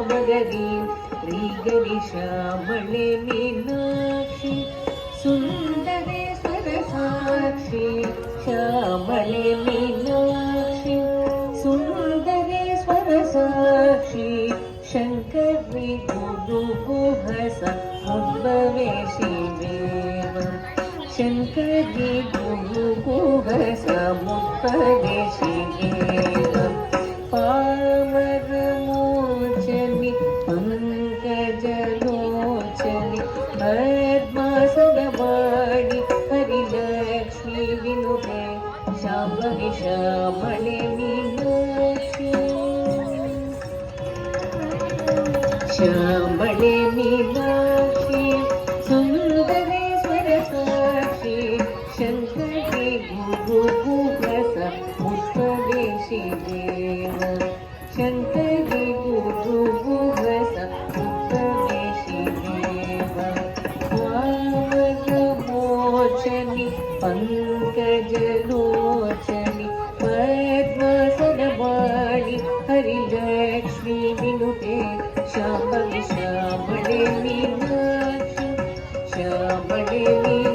ಮಗರಿ ಶ್ರೀಗರಿ ಶ್ಯಾಮಳೆ ಮೀನಾಕ್ಷಿ ಸುಂದರೇಶ್ವರ ಸಾಕ್ಷಿ ಶ್ಯಾಮಳೆ ಮೀನಾಕ್ಷಿ ಸುಂದರೇಶ್ವರ ಸಾಕ್ಷಿ ಶಂಕರಿ ಗುರು ಗುಹಸ ಮುದ್ಭವೆ ಶಿವೇವ ಶಂಕರಿ ಗುರು ಗುಹಸ ಮುದ್ಭವೆ ಶಿವೇವ पावनमोचनि पङ्कजलोचनि पद्मासनवाणि हरिलक्ष्मी विनुते शाम्भवी श्यामळे मीनाक्षी श्यामळे मीनाक्षी सुन्दरेश्वर साक्षी शङ्करी गुरुगुहस मुद्भवे शिवेव शङ्करी गुरुगुहस मुद्भवे शिवेव पावनमोचनि पङ्कजलोचनि